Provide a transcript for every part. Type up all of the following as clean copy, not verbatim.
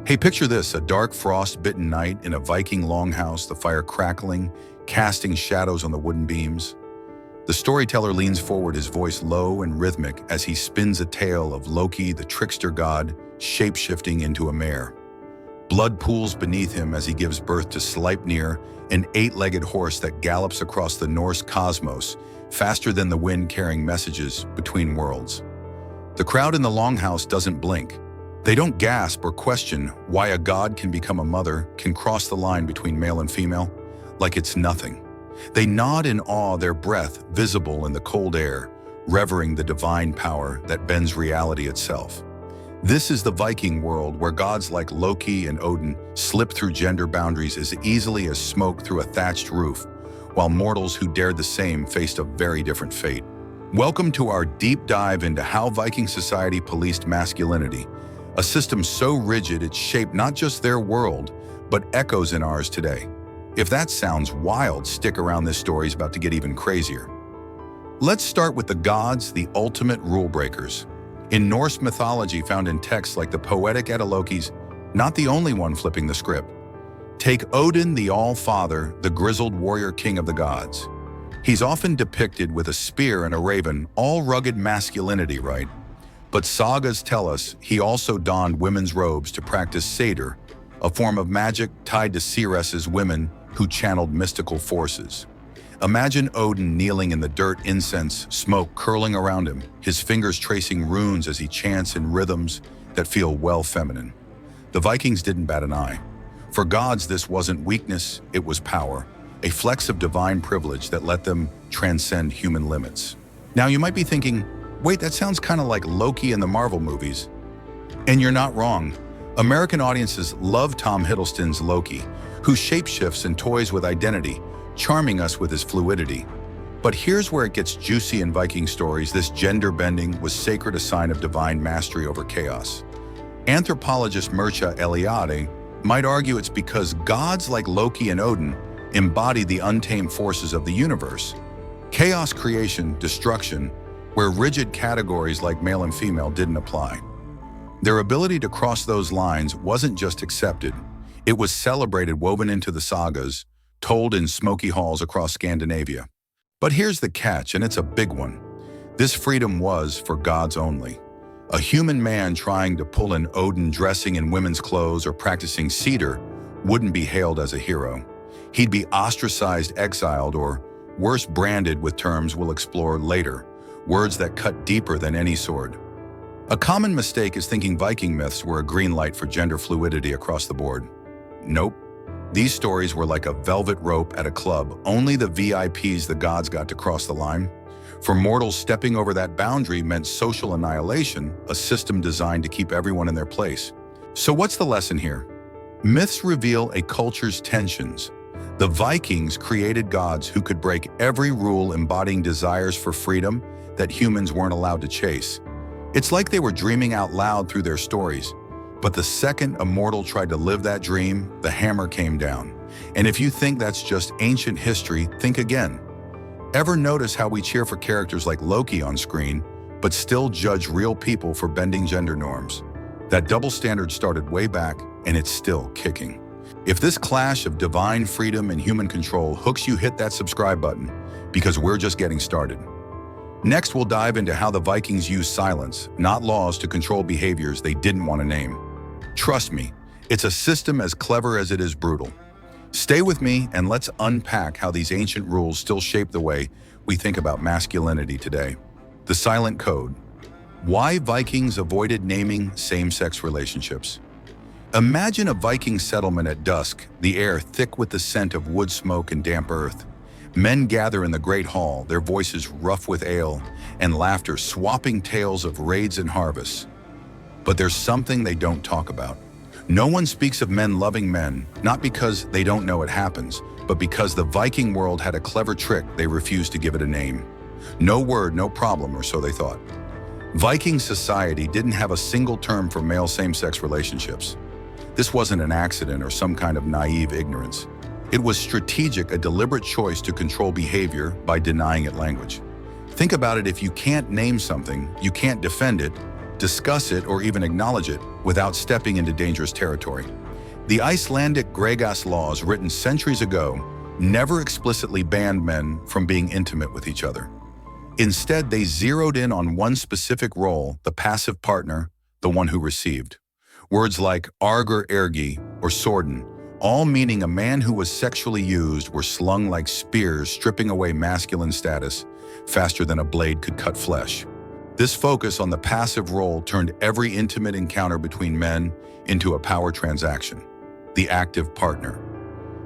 Hey, picture this, a dark frost-bitten night in a Viking longhouse, the fire crackling, casting shadows on the wooden beams. The storyteller leans forward, his voice low and rhythmic as he spins a tale of Loki, the trickster god, shape-shifting into a mare. Blood pools beneath him as he gives birth to Sleipnir, an eight-legged horse that gallops across the Norse cosmos, faster than the wind carrying messages between worlds. The crowd in the longhouse doesn't blink. They don't gasp or question why a god can become a mother, can cross the line between male and female, like it's nothing. They nod in awe, their breath visible in the cold air, revering the divine power that bends reality itself. This is the Viking world where gods like Loki and Odin slip through gender boundaries as easily as smoke through a thatched roof, while mortals who dared the same faced a very different fate. Welcome to our deep dive into how Viking society policed masculinity, a system so rigid it shaped not just their world, but echoes in ours today. If that sounds wild, stick around, this story's about to get even crazier. Let's start with the gods, the ultimate rule breakers. In Norse mythology found in texts like the poetic Edda, Loki's not the only one flipping the script. Take Odin, the All-Father, the grizzled warrior king of the gods. He's often depicted with a spear and a raven, all rugged masculinity, right? But sagas tell us he also donned women's robes to practice satyr, a form of magic tied to seeresses, women who channeled mystical forces. Imagine Odin kneeling in the dirt, incense, smoke curling around him, his fingers tracing runes as he chants in rhythms that feel well feminine. The Vikings didn't bat an eye. For gods, this wasn't weakness, it was power, a flex of divine privilege that let them transcend human limits. Now you might be thinking, wait, that sounds kind of like Loki in the Marvel movies. And you're not wrong. American audiences love Tom Hiddleston's Loki, who shapeshifts and toys with identity, charming us with his fluidity. But here's where it gets juicy in Viking stories. This gender bending was sacred, a sign of divine mastery over chaos. Anthropologist Mircea Eliade might argue it's because gods like Loki and Odin embody the untamed forces of the universe. Chaos, creation, destruction, where rigid categories like male and female didn't apply. Their ability to cross those lines wasn't just accepted, it was celebrated, woven into the sagas, told in smoky halls across Scandinavia. But here's the catch, and it's a big one. This freedom was for gods only. A human man trying to pull an Odin dressing in women's clothes or practicing satyr wouldn't be hailed as a hero. He'd be ostracized, exiled, or worse, branded with terms we'll explore later, words that cut deeper than any sword. A common mistake is thinking Viking myths were a green light for gender fluidity across the board. Nope. These stories were like a velvet rope at a club. Only the VIPs, the gods, got to cross the line. For mortals, stepping over that boundary meant social annihilation, a system designed to keep everyone in their place. So what's the lesson here? Myths reveal a culture's tensions. The Vikings created gods who could break every rule, embodying desires for freedom that humans weren't allowed to chase. It's like they were dreaming out loud through their stories. But the second a mortal tried to live that dream, the hammer came down. And if you think that's just ancient history, think again. Ever notice how we cheer for characters like Loki on screen, but still judge real people for bending gender norms? That double standard started way back, and it's still kicking. If this clash of divine freedom and human control hooks you, hit that subscribe button, because we're just getting started. Next, we'll dive into how the Vikings used silence, not laws, to control behaviors they didn't want to name. Trust me, it's a system as clever as it is brutal. Stay with me and let's unpack how these ancient rules still shape the way we think about masculinity today. The silent code. Why Vikings avoided naming same-sex relationships. Imagine a Viking settlement at dusk, the air thick with the scent of wood smoke and damp earth. Men gather in the great hall, their voices rough with ale and laughter, swapping tales of raids and harvests. But there's something they don't talk about. No one speaks of men loving men, not because they don't know it happens, but because the Viking world had a clever trick they refused to give it a name. No word, no problem, or so they thought. Viking society didn't have a single term for male same-sex relationships. This wasn't an accident or some kind of naive ignorance. It was strategic, a deliberate choice to control behavior by denying it language. Think about it, if you can't name something, you can't defend it, discuss it, or even acknowledge it without stepping into dangerous territory. The Icelandic Gregas laws, written centuries ago, never explicitly banned men from being intimate with each other. Instead, they zeroed in on one specific role, the passive partner, the one who received. Words like arger ergi or sworden, all meaning a man who was sexually used, were slung like spears, stripping away masculine status faster than a blade could cut flesh. This focus on the passive role turned every intimate encounter between men into a power transaction. The active partner.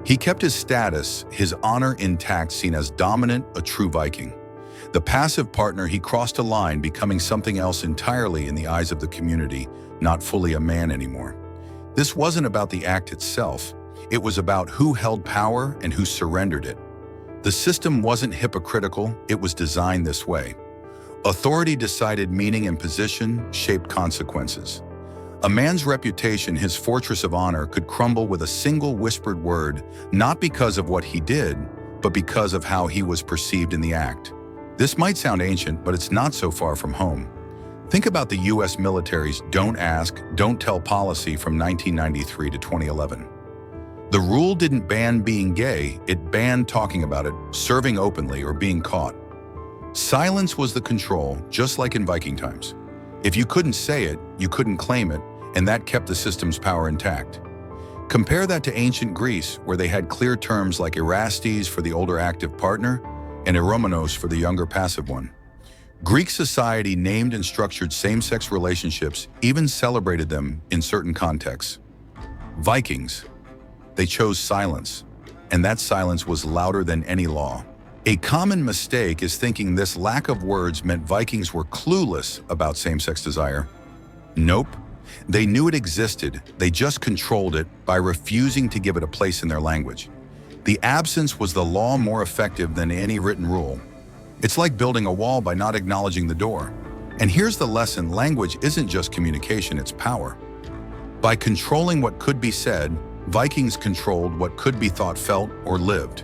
He kept his status, his honor intact, seen as dominant, a true Viking. The passive partner, he crossed a line, becoming something else entirely in the eyes of the community, not fully a man anymore. This wasn't about the act itself. It was about who held power and who surrendered it. The system wasn't hypocritical, it was designed this way. Authority decided meaning, and position shaped consequences. A man's reputation, his fortress of honor, could crumble with a single whispered word, not because of what he did, but because of how he was perceived in the act. This might sound ancient, but it's not so far from home. Think about the US military's "don't ask, don't tell" policy from 1993 to 2011. The rule didn't ban being gay, it banned talking about it, serving openly, or being caught. Silence was the control, just like in Viking times. If you couldn't say it, you couldn't claim it, and that kept the system's power intact. Compare that to ancient Greece, where they had clear terms like erastes for the older active partner and eromenos for the younger passive one. Greek society named and structured same-sex relationships, even celebrated them in certain contexts. Vikings, they chose silence, and that silence was louder than any law. A common mistake is thinking this lack of words meant Vikings were clueless about same-sex desire. Nope. They knew it existed, they just controlled it by refusing to give it a place in their language. The absence was the law, more effective than any written rule. It's like building a wall by not acknowledging the door. And here's the lesson: language isn't just communication, it's power. By controlling what could be said, Vikings controlled what could be thought, felt, or lived.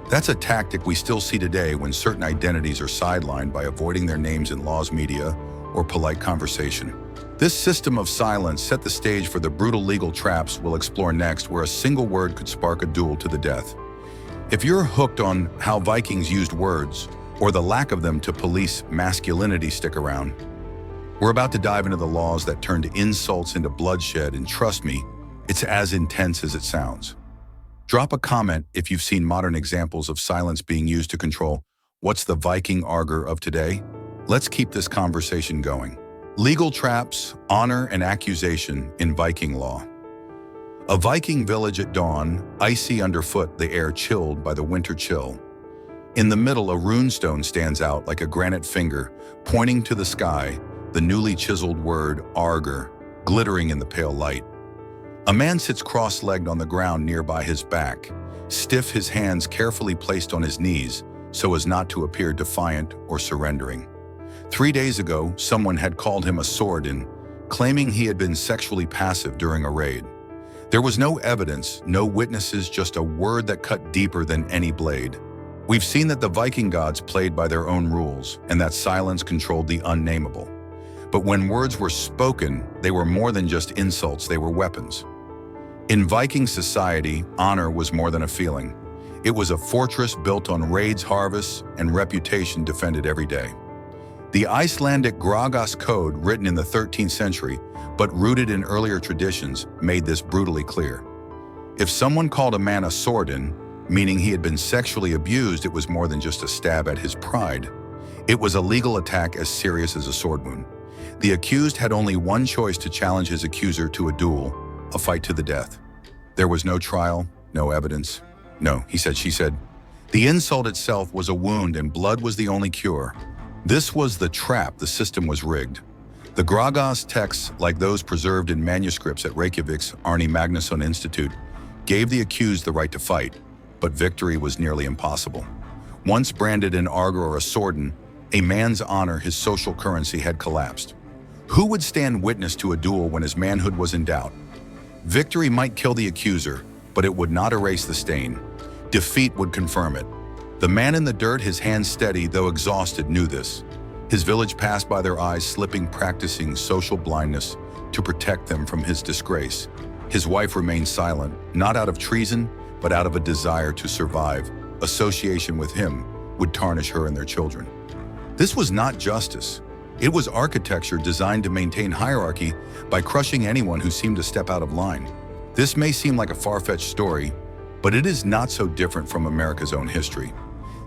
That's a tactic we still see today when certain identities are sidelined by avoiding their names in laws, media, or polite conversation. This system of silence set the stage for the brutal legal traps we'll explore next, where a single word could spark a duel to the death. If you're hooked on how Vikings used words, or the lack of them, to police masculinity, stick around. We're about to dive into the laws that turned insults into bloodshed, and trust me, it's as intense as it sounds. Drop a comment if you've seen modern examples of silence being used to control. What's the Viking arger of today? Let's keep this conversation going. Legal traps, honor, and accusation in Viking law. A Viking village at dawn, icy underfoot, the air chilled by the winter chill. In the middle, a runestone stands out like a granite finger, pointing to the sky, the newly chiseled word arger, glittering in the pale light. A man sits cross-legged on the ground nearby his back, stiff, his hands carefully placed on his knees so as not to appear defiant or surrendering. 3 days ago, someone had called him a swordin, claiming he had been sexually passive during a raid. There was no evidence, no witnesses, just a word that cut deeper than any blade. We've seen that the Viking gods played by their own rules, and that silence controlled the unnameable. But when words were spoken, they were more than just insults, they were weapons. In Viking society, honor was more than a feeling. It was a fortress built on raids, harvests, and reputation defended every day. The Icelandic Gragas code, written in the 13th century, but rooted in earlier traditions, made this brutally clear. If someone called a man a swordin, meaning he had been sexually abused, it was more than just a stab at his pride. It was a legal attack as serious as a sword wound. The accused had only one choice to challenge his accuser to a duel, a fight to the death. There was no trial, no evidence. No, he said, she said. The insult itself was a wound, and blood was the only cure. This was the trap. The system was rigged. The Gragas texts, like those preserved in manuscripts at Reykjavik's Árni Magnússon Institute, gave the accused the right to fight, but victory was nearly impossible. Once branded an arger or a swordin, a man's honor, his social currency, had collapsed. Who would stand witness to a duel when his manhood was in doubt? Victory might kill the accuser, but it would not erase the stain. Defeat would confirm it. The man in the dirt, his hands steady, though exhausted, knew this. His village passed by their eyes, slipping, practicing social blindness to protect them from his disgrace. His wife remained silent, not out of treason, but out of a desire to survive. Association with him would tarnish her and their children. This was not justice. It was architecture designed to maintain hierarchy by crushing anyone who seemed to step out of line. This may seem like a far-fetched story, but it is not so different from America's own history.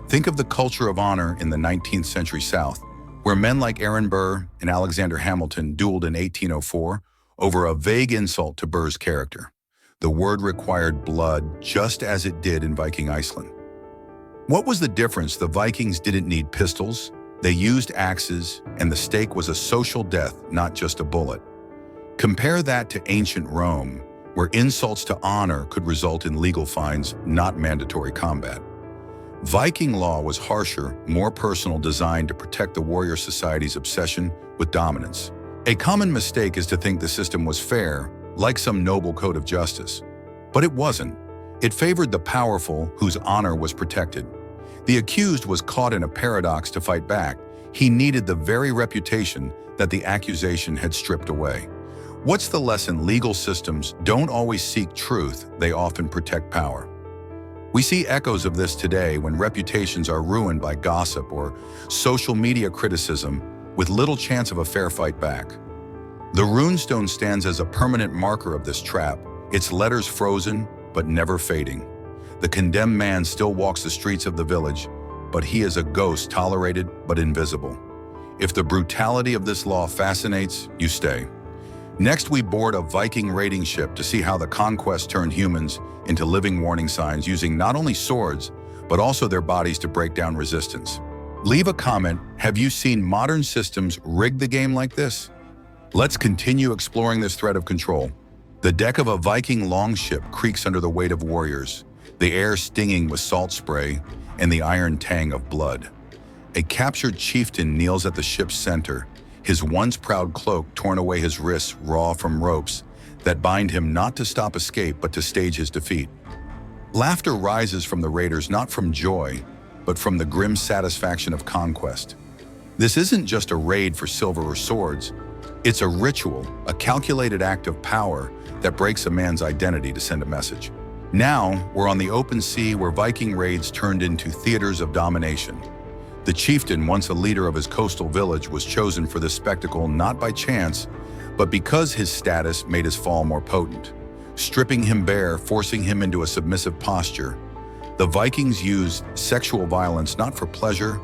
Think of the culture of honor in the 19th century South, where men like Aaron Burr and Alexander Hamilton dueled in 1804 over a vague insult to Burr's character. The word required blood, just as it did in Viking Iceland. What was the difference? The Vikings didn't need pistols. They used axes, and the stake was a social death, not just a bullet. Compare that to ancient Rome, where insults to honor could result in legal fines, not mandatory combat. Viking law was harsher, more personal, designed to protect the warrior society's obsession with dominance. A common mistake is to think the system was fair, like some noble code of justice. But it wasn't. It favored the powerful, whose honor was protected. The accused was caught in a paradox to fight back. He needed the very reputation that the accusation had stripped away. What's the lesson? Legal systems don't always seek truth, they often protect power. We see echoes of this today when reputations are ruined by gossip or social media criticism with little chance of a fair fight back. The runestone stands as a permanent marker of this trap, its letters frozen but never fading. The condemned man still walks the streets of the village, but he is a ghost, tolerated but invisible. If the brutality of this law fascinates, you stay. Next, we board a Viking raiding ship to see how the conquest turned humans into living warning signs, using not only swords, but also their bodies to break down resistance. Leave a comment. Have you seen modern systems rig the game like this? Let's continue exploring this thread of control. The deck of a Viking longship creaks under the weight of warriors, the air stinging with salt spray and the iron tang of blood. A captured chieftain kneels at the ship's center, his once proud cloak torn away, his wrists raw from ropes that bind him not to stop escape but to stage his defeat. Laughter rises from the raiders, not from joy, but from the grim satisfaction of conquest. This isn't just a raid for silver or swords. It's a ritual, a calculated act of power that breaks a man's identity to send a message. Now, we're on the open sea where Viking raids turned into theaters of domination. The chieftain, once a leader of his coastal village, was chosen for this spectacle not by chance, but because his status made his fall more potent. Stripping him bare, forcing him into a submissive posture, the Vikings used sexual violence not for pleasure,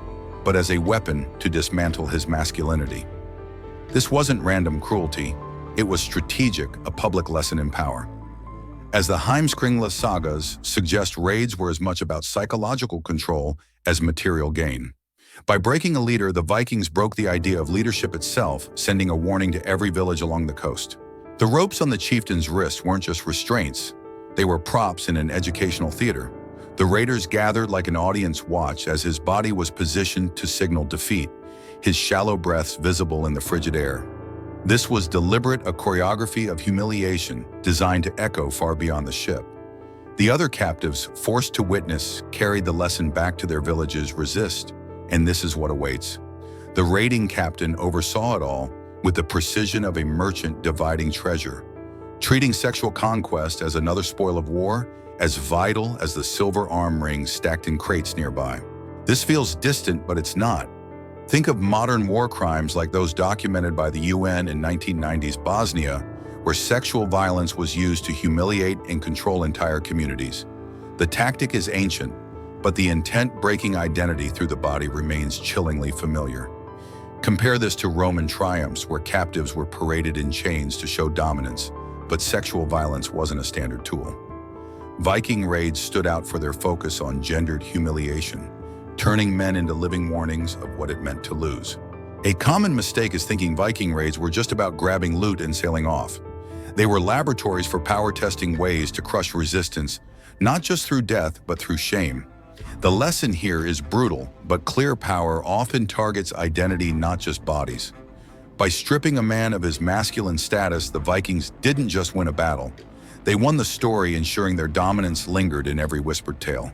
but as a weapon to dismantle his masculinity. This wasn't random cruelty, it was strategic, a public lesson in power. As the Heimskringla sagas suggest, raids were as much about psychological control as material gain. By breaking a leader, the Vikings broke the idea of leadership itself, sending a warning to every village along the coast. The ropes on the chieftain's wrists weren't just restraints, they were props in an educational theater. The raiders gathered like an audience watched as his body was positioned to signal defeat, his shallow breaths visible in the frigid air. This was deliberate, a choreography of humiliation designed to echo far beyond the ship. The other captives, forced to witness, carried the lesson back to their villages: resist, and this is what awaits. The raiding captain oversaw it all with the precision of a merchant dividing treasure, treating sexual conquest as another spoil of war, as vital as the silver arm rings stacked in crates nearby. This feels distant, but it's not. Think of modern war crimes like those documented by the UN in 1990s Bosnia, where sexual violence was used to humiliate and control entire communities. The tactic is ancient, but the intent, breaking identity through the body, remains chillingly familiar. Compare this to Roman triumphs, where captives were paraded in chains to show dominance, but sexual violence wasn't a standard tool. Viking raids stood out for their focus on gendered humiliation, turning men into living warnings of what it meant to lose. A common mistake is thinking Viking raids were just about grabbing loot and sailing off. They were laboratories for power-testing ways to crush resistance, not just through death, but through shame. The lesson here is brutal, but clear: power often targets identity, not just bodies. By stripping a man of his masculine status, the Vikings didn't just win a battle. They won the story, ensuring their dominance lingered in every whispered tale.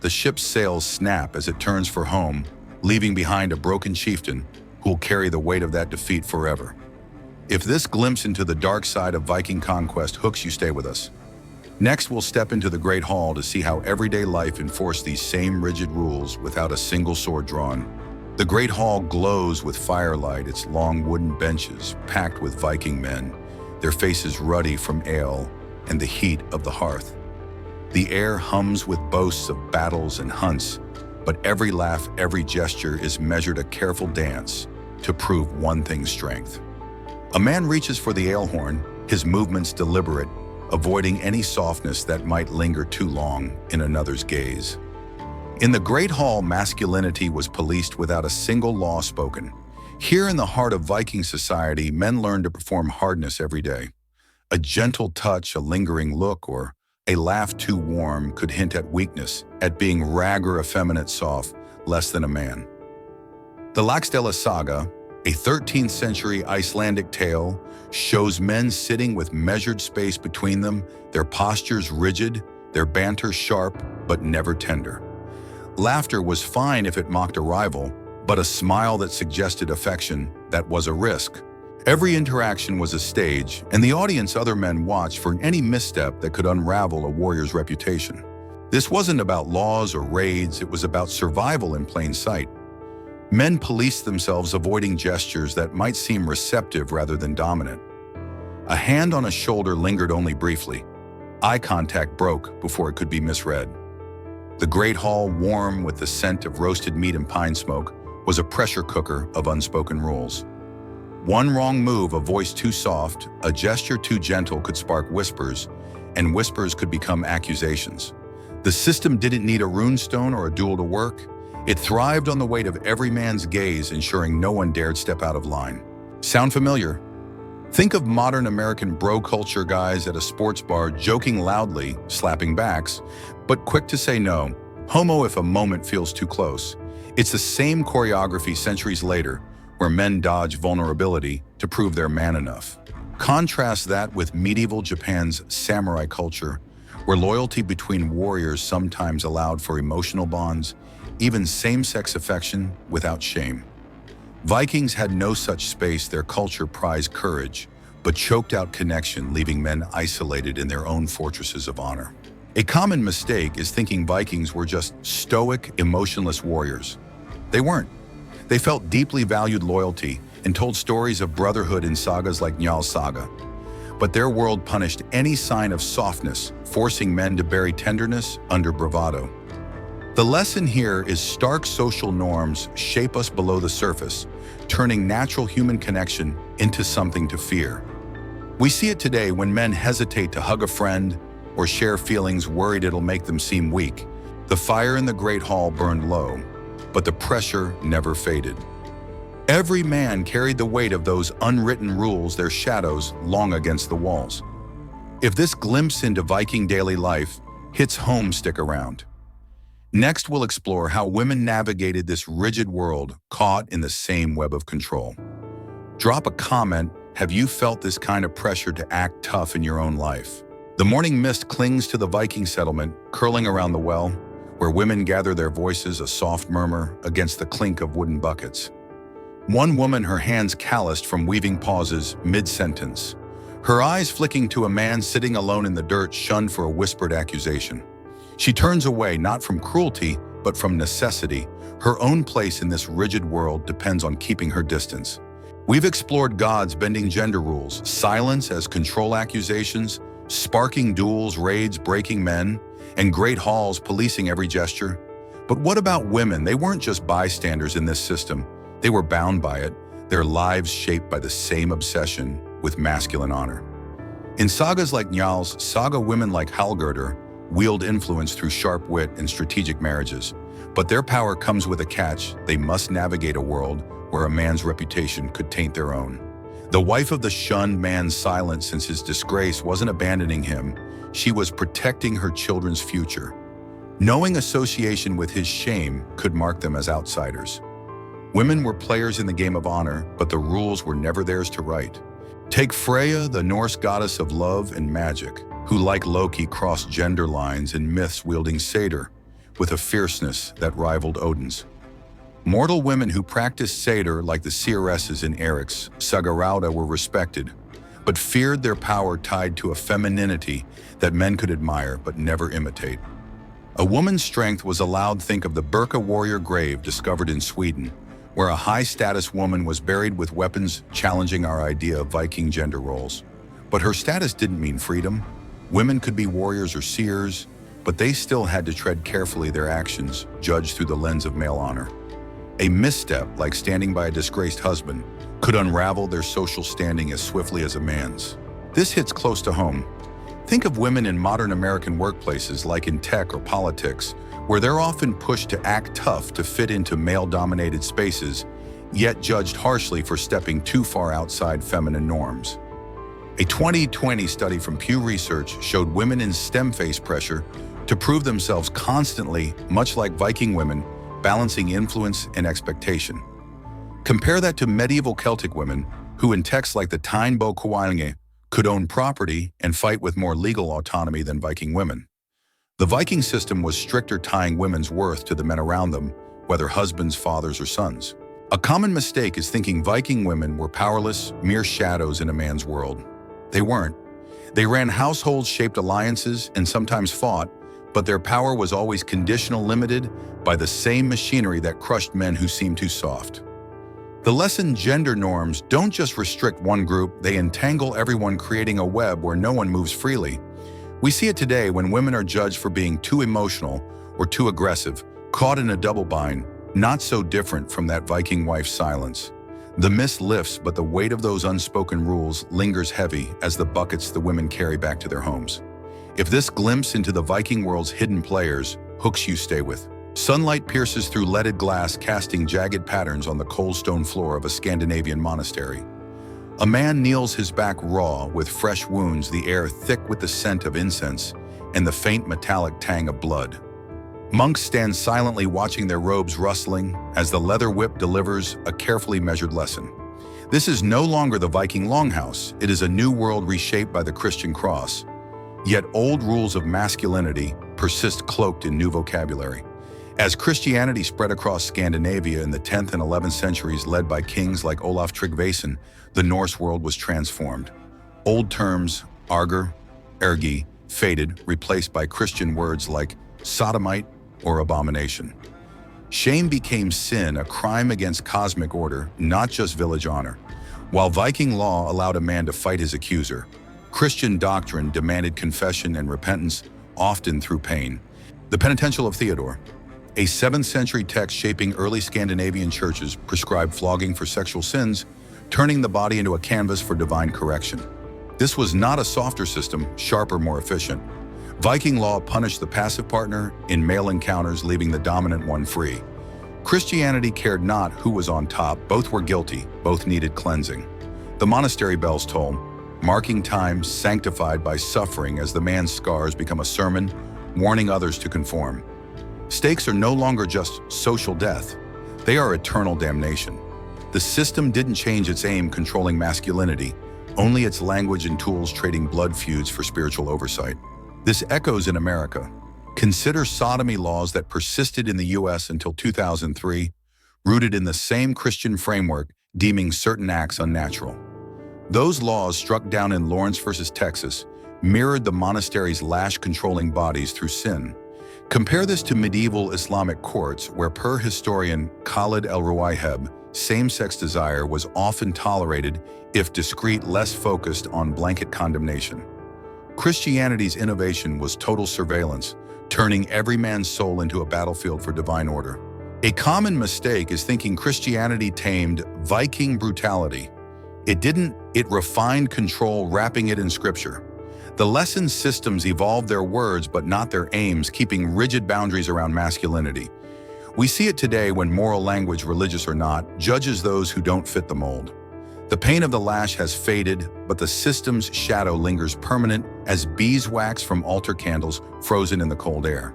The ship's sails snap as it turns for home, leaving behind a broken chieftain who will carry the weight of that defeat forever. If this glimpse into the dark side of Viking conquest hooks you, stay with us. Next, we'll step into the Great Hall to see how everyday life enforced these same rigid rules without a single sword drawn. The Great Hall glows with firelight, its long wooden benches packed with Viking men, their faces ruddy from ale and the heat of the hearth. The air hums with boasts of battles and hunts, but every laugh, every gesture is measured a careful dance to prove one thing's strength. A man reaches for the ale horn, his movements deliberate, avoiding any softness that might linger too long in another's gaze. In the Great Hall, masculinity was policed without a single law spoken. Here in the heart of Viking society, men learned to perform hardness every day. A gentle touch, a lingering look, or a laugh too warm could hint at weakness, at being rag or effeminate soft, less than a man. The Laxdæla saga, a 13th century Icelandic tale, shows men sitting with measured space between them, their postures rigid, their banter sharp but never tender. Laughter was fine if it mocked a rival, but a smile that suggested affection, that was a risk. Every interaction was a stage, and the audience, other men, watched for any misstep that could unravel a warrior's reputation. This wasn't about laws or raids, it was about survival in plain sight. Men policed themselves, avoiding gestures that might seem receptive rather than dominant. A hand on a shoulder lingered only briefly. Eye contact broke before it could be misread. The Great Hall, warm with the scent of roasted meat and pine smoke, was a pressure cooker of unspoken rules. One wrong move, a voice too soft, a gesture too gentle could spark whispers, and whispers could become accusations. The system didn't need a runestone or a duel to work. It thrived on the weight of every man's gaze, ensuring no one dared step out of line. Sound familiar? Think of modern American bro culture guys at a sports bar joking loudly, slapping backs, but quick to say no. Homo if a moment feels too close. It's the same choreography centuries later, where men dodge vulnerability to prove they're man enough. Contrast that with medieval Japan's samurai culture, where loyalty between warriors sometimes allowed for emotional bonds, even same-sex affection without shame. Vikings had no such space. Their culture prized courage, but choked out connection, leaving men isolated in their own fortresses of honor. A common mistake is thinking Vikings were just stoic, emotionless warriors. They weren't. They felt deeply valued loyalty and told stories of brotherhood in sagas like Njál's saga. But their world punished any sign of softness, forcing men to bury tenderness under bravado. The lesson here is stark social norms shape us below the surface, turning natural human connection into something to fear. We see it today when men hesitate to hug a friend or share feelings, worried it'll make them seem weak. The fire in the Great Hall burned low, but the pressure never faded. Every man carried the weight of those unwritten rules, their shadows long against the walls. If this glimpse into Viking daily life hits home, stick around. Next, we'll explore how women navigated this rigid world, caught in the same web of control. Drop a comment. Have you felt this kind of pressure to act tough in your own life? The morning mist clings to the Viking settlement, curling around the well, where women gather their voices, a soft murmur against the clink of wooden buckets. One woman, her hands calloused from weaving pauses mid-sentence, her eyes flicking to a man sitting alone in the dirt, shunned for a whispered accusation. She turns away, not from cruelty, but from necessity. Her own place in this rigid world depends on keeping her distance. We've explored gods bending gender rules, silence as control accusations, sparking duels, raids breaking men, and great halls policing every gesture. But what about women? They weren't just bystanders in this system. They were bound by it, their lives shaped by the same obsession with masculine honor. In sagas like Njál's saga, women like Hallgerdr wield influence through sharp wit and strategic marriages. But their power comes with a catch. They must navigate a world where a man's reputation could taint their own. The wife of the shunned man's silence, since his disgrace wasn't abandoning him, she was protecting her children's future. Knowing association with his shame could mark them as outsiders. Women were players in the game of honor, but the rules were never theirs to write. Take Freya, the Norse goddess of love and magic, who, like Loki, crossed gender lines in myths, wielding satyr with a fierceness that rivaled Odin's. Mortal women who practiced satyr like the seeresses in Eric's Sagarauda were respected, but feared their power tied to a femininity that men could admire but never imitate. A woman's strength was allowed. Think of the Birka warrior grave discovered in Sweden, where a high-status woman was buried with weapons challenging our idea of Viking gender roles. But her status didn't mean freedom. Women could be warriors or seers, but they still had to tread carefully their actions, judged through the lens of male honor. A misstep, like standing by a disgraced husband, could unravel their social standing as swiftly as a man's. This hits close to home. Think of women in modern American workplaces like in tech or politics, where they're often pushed to act tough to fit into male-dominated spaces, yet judged harshly for stepping too far outside feminine norms. A 2020 study from Pew Research showed women in STEM face pressure to prove themselves constantly, much like Viking women, balancing influence and expectation. Compare that to medieval Celtic women, who in texts like the Tyne Bo Coinge could own property and fight with more legal autonomy than Viking women. The Viking system was stricter, tying women's worth to the men around them, whether husbands, fathers, or sons. A common mistake is thinking Viking women were powerless, mere shadows in a man's world. They weren't. They ran household-shaped alliances and sometimes fought, but their power was always conditional, limited by the same machinery that crushed men who seemed too soft. The lesson: gender norms don't just restrict one group, they entangle everyone, creating a web where no one moves freely. We see it today when women are judged for being too emotional or too aggressive, caught in a double bind, not so different from that Viking wife's silence. The mist lifts, but the weight of those unspoken rules lingers heavy as the buckets the women carry back to their homes. If this glimpse into the Viking world's hidden players hooks you, stay with. Sunlight pierces through leaded glass, casting jagged patterns on the cold stone floor of a Scandinavian monastery. A man kneels, his back raw with fresh wounds, the air thick with the scent of incense and the faint metallic tang of blood. Monks stand silently, watching their robes rustling as the leather whip delivers a carefully measured lesson. This is no longer the Viking longhouse. It is a new world reshaped by the Christian cross. Yet old rules of masculinity persist, cloaked in new vocabulary. As Christianity spread across Scandinavia in the 10th and 11th centuries, led by kings like Olaf Tryggvason, the Norse world was transformed. Old terms, arger, ergi, faded, replaced by Christian words like sodomite or abomination. Shame became sin, a crime against cosmic order, not just village honor. While Viking law allowed a man to fight his accuser, Christian doctrine demanded confession and repentance, often through pain. The Penitential of Theodore, a 7th century text shaping early Scandinavian churches, prescribed flogging for sexual sins, turning the body into a canvas for divine correction. This was not a softer system, sharper, more efficient. Viking law punished the passive partner in male encounters, leaving the dominant one free. Christianity cared not who was on top. Both were guilty, both needed cleansing. The monastery bells toll, marking times sanctified by suffering as the man's scars become a sermon, warning others to conform. Stakes are no longer just social death. They are eternal damnation. The system didn't change its aim, controlling masculinity, only its language and tools, trading blood feuds for spiritual oversight. This echoes in America. Consider sodomy laws that persisted in the US until 2003, rooted in the same Christian framework, deeming certain acts unnatural. Those laws, struck down in Lawrence versus Texas, mirrored the monastery's lash-controlling bodies through sin. Compare this to medieval Islamic courts, where, per historian Khalid El-Ruwayheb, same-sex desire was often tolerated if discreet, less focused on blanket condemnation. Christianity's innovation was total surveillance, turning every man's soul into a battlefield for divine order. A common mistake is thinking Christianity tamed Viking brutality. It didn't. It refined control, wrapping it in scripture. The lesson systems evolved their words but not their aims, keeping rigid boundaries around masculinity. We see it today when moral language, religious or not, judges those who don't fit the mold. The pain of the lash has faded, but the system's shadow lingers, permanent as beeswax from altar candles frozen in the cold air.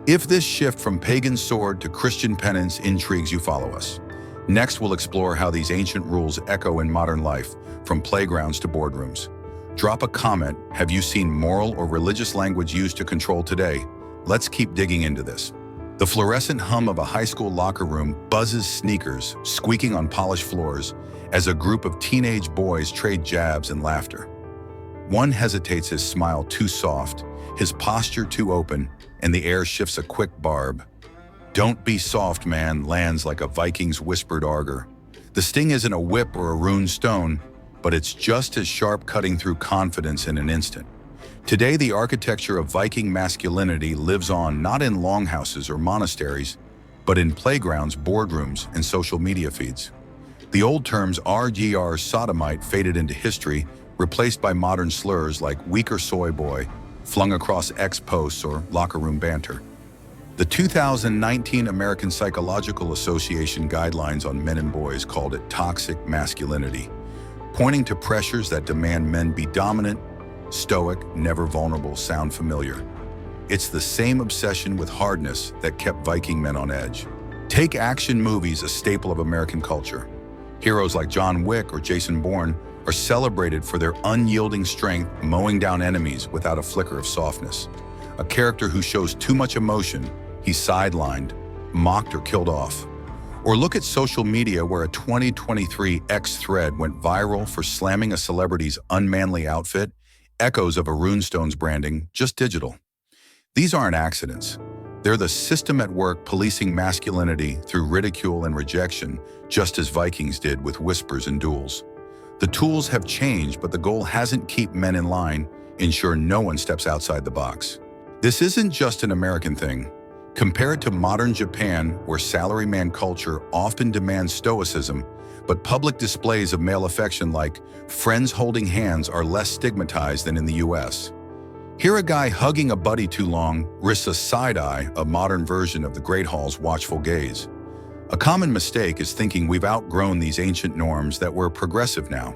If this shift from pagan sword to Christian penance intrigues you, follow us. Next, we'll explore how these ancient rules echo in modern life, from playgrounds to boardrooms. Drop a comment. Have you seen moral or religious language used to control today? Let's keep digging into this. The fluorescent hum of a high school locker room buzzes sneakers, squeaking on polished floors, as a group of teenage boys trade jabs and laughter. One hesitates, his smile too soft, his posture too open, and the air shifts a quick barb. "Don't be soft, man," lands like a Viking's whispered argur. The sting isn't a whip or a rune stone, but it's just as sharp, cutting through confidence in an instant. Today, the architecture of Viking masculinity lives on not in longhouses or monasteries, but in playgrounds, boardrooms, and social media feeds. The old terms RGR sodomite faded into history, replaced by modern slurs like weak or soy boy, flung across X posts or locker room banter. The 2019 American Psychological Association guidelines on men and boys called it toxic masculinity, pointing to pressures that demand men be dominant, stoic, never vulnerable. Sound familiar? It's the same obsession with hardness that kept Viking men on edge. Take action movies, a staple of American culture. Heroes like John Wick or Jason Bourne are celebrated for their unyielding strength, mowing down enemies without a flicker of softness. A character who shows too much emotion, he's sidelined, mocked, or killed off. Or look at social media, where a 2023 X thread went viral for slamming a celebrity's unmanly outfit, echoes of a runestone's branding, just digital. These aren't accidents. They're the system at work, policing masculinity through ridicule and rejection, just as Vikings did with whispers and duels. The tools have changed, but the goal hasn't. Keep men in line, ensure no one steps outside the box. This isn't just an American thing. Compare it to modern Japan, where salaryman culture often demands stoicism, but public displays of male affection like friends holding hands are less stigmatized than in the US. Here, a guy hugging a buddy too long risks a side eye, a modern version of the Great Hall's watchful gaze. A common mistake is thinking we've outgrown these ancient norms, that we're progressive now.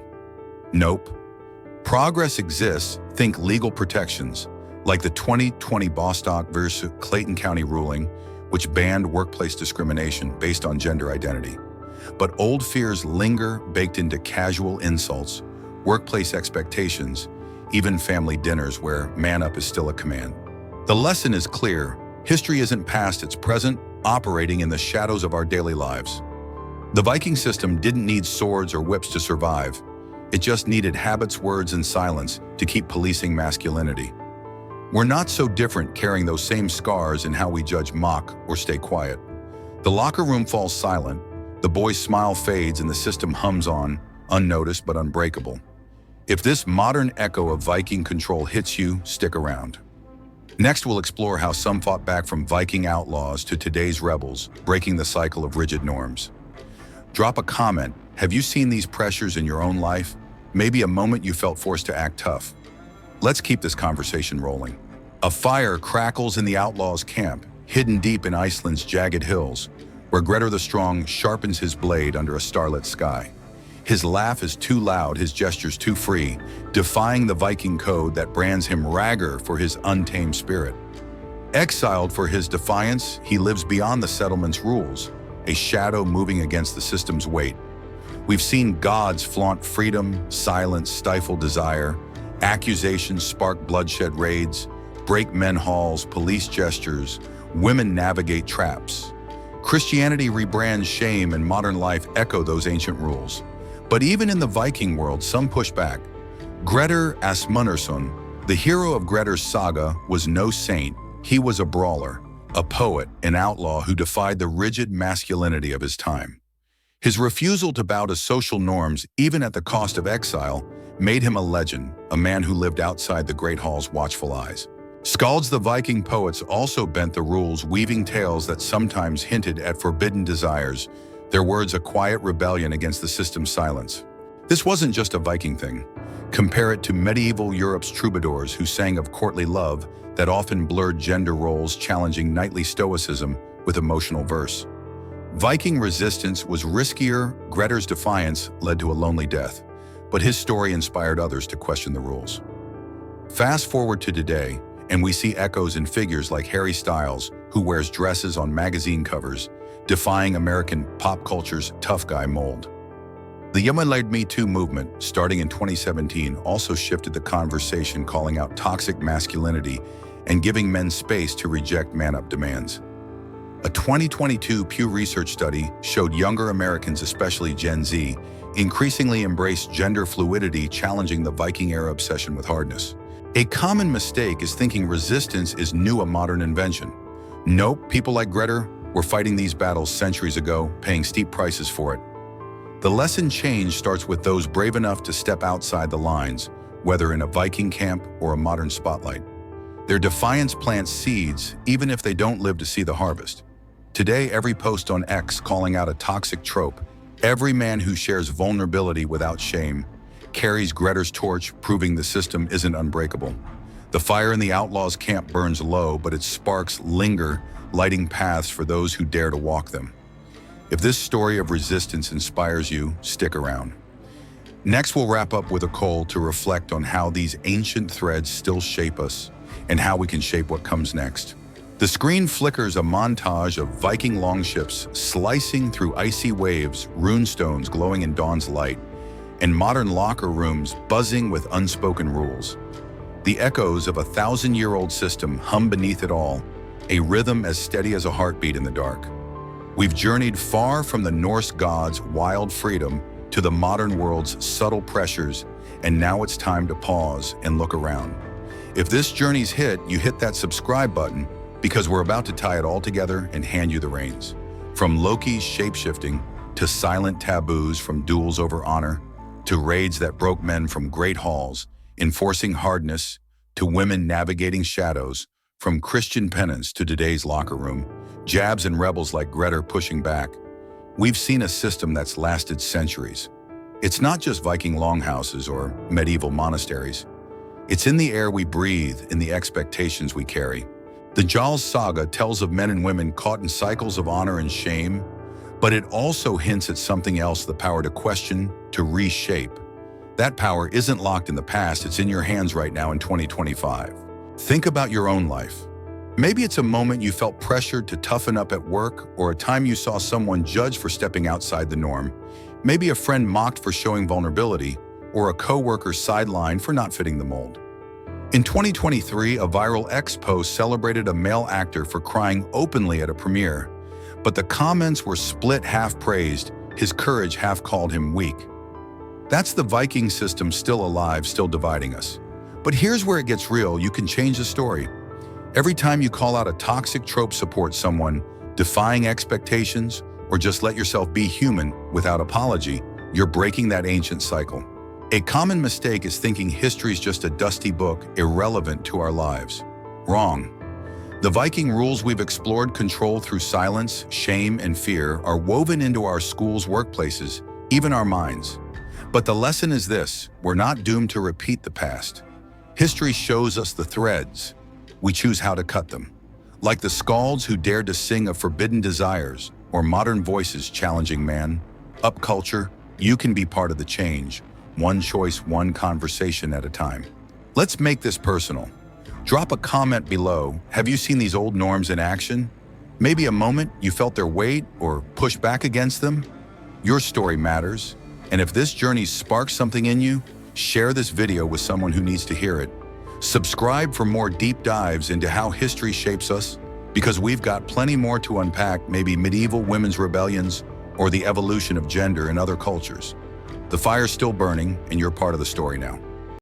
Nope. Progress exists. Think legal protections, like the 2020 Bostock versus Clayton County ruling, which banned workplace discrimination based on gender identity. But old fears linger, baked into casual insults, workplace expectations, even family dinners where man up is still a command. The lesson is clear. History isn't past, it's present, operating in the shadows of our daily lives. The Viking system didn't need swords or whips to survive. It just needed habits, words, and silence to keep policing masculinity. We're not so different, carrying those same scars in how we judge, mock, or stay quiet. The locker room falls silent, the boy's smile fades, and the system hums on, unnoticed but unbreakable. If this modern echo of Viking control hits you, stick around. Next, we'll explore how some fought back from Viking outlaws to today's rebels, breaking the cycle of rigid norms. Drop a comment. Have you seen these pressures in your own life? Maybe a moment you felt forced to act tough. Let's keep this conversation rolling. A fire crackles in the outlaws' camp, hidden deep in Iceland's jagged hills, where Grettir the Strong sharpens his blade under a starlit sky. His laugh is too loud, his gestures too free, defying the Viking code that brands him ragger for his untamed spirit. Exiled for his defiance, he lives beyond the settlement's rules, a shadow moving against the system's weight. We've seen gods flaunt freedom, silence stifle desire, accusations spark bloodshed raids, break men halls, police gestures, women navigate traps. Christianity rebrands shame, and modern life echo those ancient rules. But even in the Viking world, some push back. Grettir Asmundarson, the hero of Grettir's saga, was no saint. He was a brawler, a poet, an outlaw who defied the rigid masculinity of his time. His refusal to bow to social norms, even at the cost of exile, made him a legend, a man who lived outside the Great Hall's watchful eyes. Skalds, the Viking poets, also bent the rules, weaving tales that sometimes hinted at forbidden desires, their words a quiet rebellion against the system's silence. This wasn't just a Viking thing. Compare it to medieval Europe's troubadours, who sang of courtly love that often blurred gender roles, challenging knightly stoicism with emotional verse. Viking resistance was riskier. Grettir's defiance led to a lonely death, but his story inspired others to question the rules. Fast forward to today, and we see echoes in figures like Harry Styles, who wears dresses on magazine covers, defying American pop culture's tough guy mold. The Me Too movement, starting in 2017, also shifted the conversation, calling out toxic masculinity and giving men space to reject man-up demands. A 2022 Pew Research study showed younger Americans, especially Gen Z, increasingly embrace gender fluidity, challenging the Viking-era obsession with hardness. A common mistake is thinking resistance is new, a modern invention. Nope, people like Greta were fighting these battles centuries ago, paying steep prices for it. The lesson change starts with those brave enough to step outside the lines, whether in a Viking camp or a modern spotlight. Their defiance plants seeds, even if they don't live to see the harvest. Today, every post on X calling out a toxic trope, every man who shares vulnerability without shame, carries Greta's torch, proving the system isn't unbreakable. The fire in the outlaws' camp burns low, but its sparks linger, lighting paths for those who dare to walk them. If this story of resistance inspires you, stick around. Next, we'll wrap up with a call to reflect on how these ancient threads still shape us and how we can shape what comes next. The screen flickers a montage of Viking longships slicing through icy waves, runestones glowing in dawn's light, and modern locker rooms buzzing with unspoken rules. The echoes of a 1,000-year-old system hum beneath it all, a rhythm as steady as a heartbeat in the dark. We've journeyed far from the Norse gods' wild freedom to the modern world's subtle pressures, and now it's time to pause and look around. If this journey's hit, you hit that subscribe button, because we're about to tie it all together and hand you the reins. From Loki's shapeshifting to silent taboos, from duels over honor to raids that broke men from great halls, enforcing hardness to women navigating shadows, from Christian penance to today's locker room, jabs and rebels like Greta pushing back. We've seen a system that's lasted centuries. It's not just Viking longhouses or medieval monasteries. It's in the air we breathe, in the expectations we carry. The Jarl saga tells of men and women caught in cycles of honor and shame, but it also hints at something else: the power to question, to reshape. That power isn't locked in the past, it's in your hands right now in 2025. Think about your own life. Maybe it's a moment you felt pressured to toughen up at work, or a time you saw someone judged for stepping outside the norm. Maybe a friend mocked for showing vulnerability, or a coworker sidelined for not fitting the mold. In 2023, a viral X post celebrated a male actor for crying openly at a premiere, but the comments were split: half praised his courage, half called him weak. That's the Viking system, still alive, still dividing us. But here's where it gets real: you can change the story. Every time you call out a toxic trope, support someone defying expectations, or just let yourself be human without apology, you're breaking that ancient cycle. A common mistake is thinking history's just a dusty book, irrelevant to our lives. Wrong. The Viking rules we've explored, control through silence, shame, and fear, are woven into our schools, workplaces, even our minds. But the lesson is this: we're not doomed to repeat the past. History shows us the threads. We choose how to cut them. Like the skalds who dared to sing of forbidden desires, or modern voices challenging man, up culture, you can be part of the change. One choice, one conversation at a time. Let's make this personal. Drop a comment below. Have you seen these old norms in action? Maybe a moment you felt their weight or pushed back against them? Your story matters. And if this journey sparks something in you, share this video with someone who needs to hear it. Subscribe for more deep dives into how history shapes us, because we've got plenty more to unpack, maybe medieval women's rebellions or the evolution of gender in other cultures. The fire's still burning, and you're part of the story now.